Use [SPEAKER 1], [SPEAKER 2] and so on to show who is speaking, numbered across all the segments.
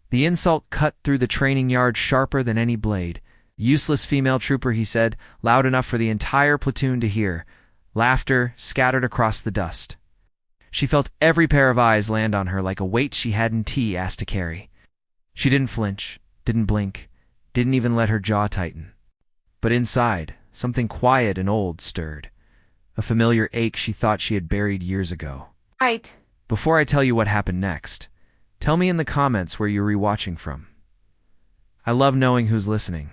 [SPEAKER 1] The insult cut through the training yard sharper than any blade. "Useless female trooper," he said, loud enough for the entire platoon to hear. Laughter scattered across the dust. She felt every pair of eyes land on her like a weight she hadn't asked to carry. She didn't flinch, didn't blink, didn't even let her jaw tighten. But inside, something quiet and old stirred. A familiar ache she thought she had buried years ago.
[SPEAKER 2] Right.
[SPEAKER 1] Before I tell you what happened next, tell me in the comments where you're rewatching from. I love knowing who's listening.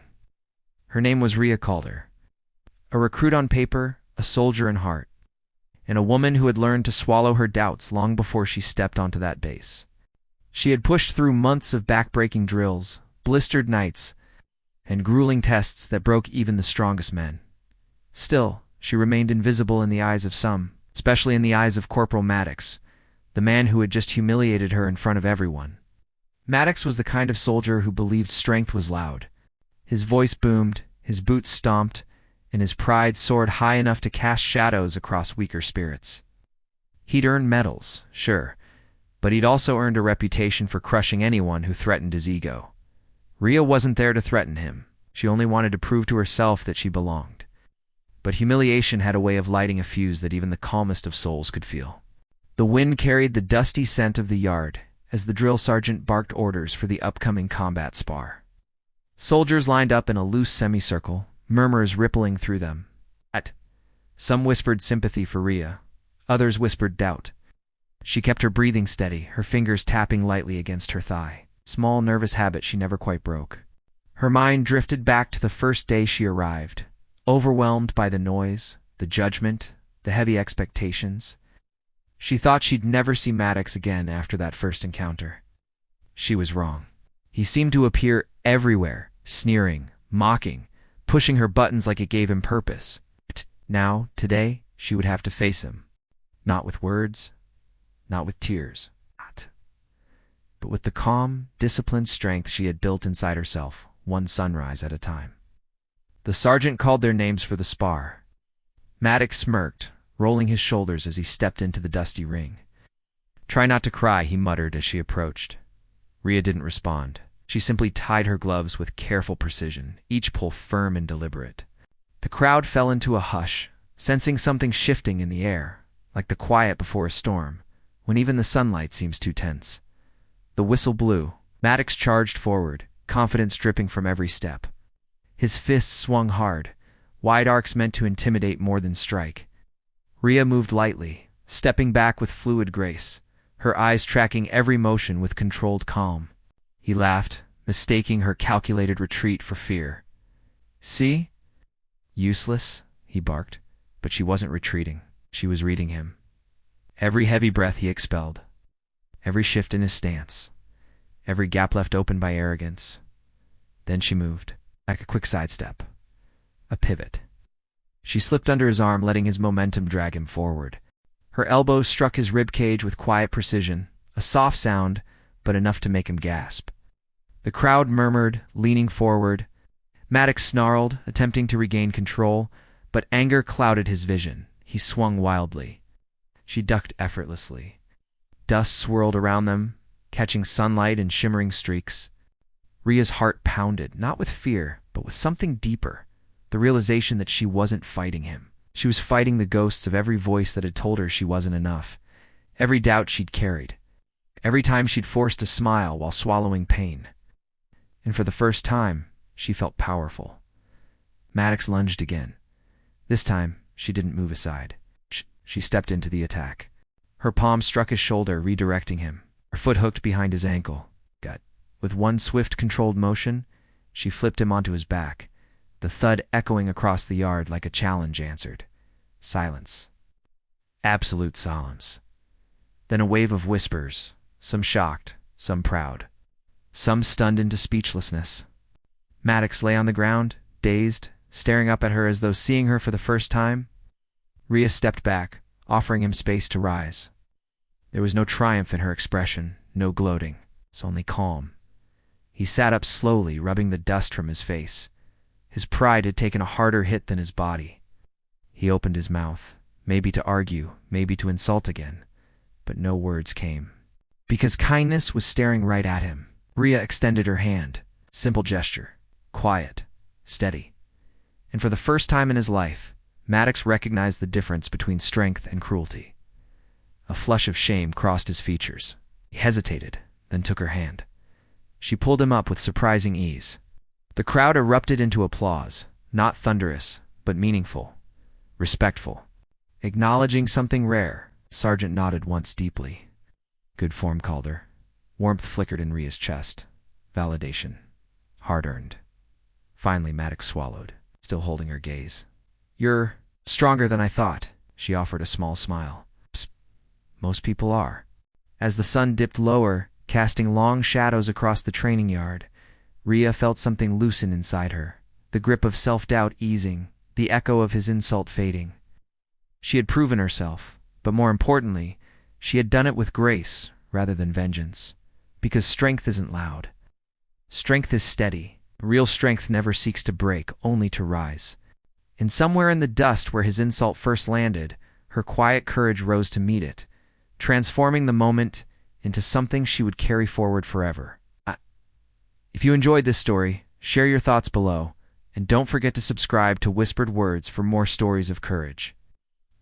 [SPEAKER 1] Her name was Rhea Calder. A recruit on paper, a soldier in heart, and a woman who had learned to swallow her doubts long before she stepped onto that base. She had pushed through months of back-breaking drills, blistered nights, and grueling tests that broke even the strongest men. Still, she remained invisible in the eyes of some, especially in the eyes of Corporal Maddox, the man who had just humiliated her in front of everyone. Maddox was the kind of soldier who believed strength was loud. His voice boomed, his boots stomped, and his pride soared high enough to cast shadows across weaker spirits. He'd earned medals, sure, but he'd also earned a reputation for crushing anyone who threatened his ego. Rhea wasn't there to threaten him. She only wanted to prove to herself that she belonged. But humiliation had a way of lighting a fuse that even the calmest of souls could feel. The wind carried the dusty scent of the yard as the drill sergeant barked orders for the upcoming combat spar. Soldiers lined up in a loose semicircle, murmurs rippling through them. Some whispered sympathy for Rhea, others whispered doubt. She kept her breathing steady, her fingers tapping lightly against her thigh, small nervous habit she never quite broke. Her mind drifted back to the first day she arrived, overwhelmed by the noise, the judgment, the heavy expectations. She thought she'd never see Maddox again after that first encounter. She was wrong. He seemed to appear everywhere, sneering, mocking, pushing her buttons like it gave him purpose. Now, today, she would have to face him. Not with words, not with tears, but with the calm, disciplined strength she had built inside herself, one sunrise at a time. The sergeant called their names for the spar. Maddox smirked, rolling his shoulders as he stepped into the dusty ring. "Try not to cry," he muttered as she approached. Rhea didn't respond. She simply tied her gloves with careful precision, each pull firm and deliberate. The crowd fell into a hush, sensing something shifting in the air, like the quiet before a storm, when even the sunlight seems too tense. The whistle blew. Maddox charged forward, confidence dripping from every step. His fists swung hard, wide arcs meant to intimidate more than strike. Rhea moved lightly, stepping back with fluid grace, her eyes tracking every motion with controlled calm. He laughed, mistaking her calculated retreat for fear. "See? Useless," he barked, but she wasn't retreating. She was reading him. Every heavy breath he expelled, every shift in his stance, every gap left open by arrogance. Then she moved, like a quick sidestep, a pivot. She slipped under his arm, letting his momentum drag him forward. Her elbow struck his ribcage with quiet precision, a soft sound, but enough to make him gasp. The crowd murmured, leaning forward. Maddox snarled, attempting to regain control, but anger clouded his vision. He swung wildly. She ducked effortlessly. Dust swirled around them, catching sunlight in shimmering streaks. Rhea's heart pounded, not with fear, but with something deeper, the realization that she wasn't fighting him. She was fighting the ghosts of every voice that had told her she wasn't enough, every doubt she'd carried, every time she'd forced a smile while swallowing pain. And for the first time, she felt powerful. Maddox lunged again. This time, she didn't move aside. She stepped into the attack. Her palm struck his shoulder, redirecting him. Her foot hooked behind his ankle. With one swift, controlled motion, she flipped him onto his back, the thud echoing across the yard like a challenge answered. Silence. Absolute silence. Then a wave of whispers, some shocked, some proud, some stunned into speechlessness. Maddox lay on the ground, dazed, staring up at her as though seeing her for the first time. Rhea stepped back, offering him space to rise. There was no triumph in her expression, no gloating, it's only calm. He sat up slowly, rubbing the dust from his face. His pride had taken a harder hit than his body. He opened his mouth, maybe to argue, maybe to insult again, but no words came. Because kindness was staring right at him, Rhea extended her hand. Simple gesture. Quiet. Steady. And for the first time in his life, Maddox recognized the difference between strength and cruelty. A flush of shame crossed his features. He hesitated, then took her hand. She pulled him up with surprising ease. The crowd erupted into applause, not thunderous, but meaningful, respectful. Acknowledging something rare, Sargent nodded once deeply. Good form, Calder. Warmth flickered in Rhea's chest. Validation. Hard-earned. Finally, Maddox swallowed, still holding her gaze. You're stronger than I thought, she offered a small smile. Psst. Most people are. As the sun dipped lower, casting long shadows across the training yard, Rhea felt something loosen inside her, the grip of self-doubt easing, the echo of his insult fading. She had proven herself, but more importantly, she had done it with grace rather than vengeance. Because strength isn't loud. Strength is steady. Real strength never seeks to break, only to rise. And somewhere in the dust where his insult first landed, her quiet courage rose to meet it, transforming the moment into something she would carry forward forever. If you enjoyed this story, share your thoughts below, and don't forget to subscribe to Whispered Words for more stories of courage,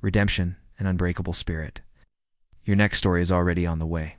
[SPEAKER 1] redemption, and unbreakable spirit. Your next story is already on the way.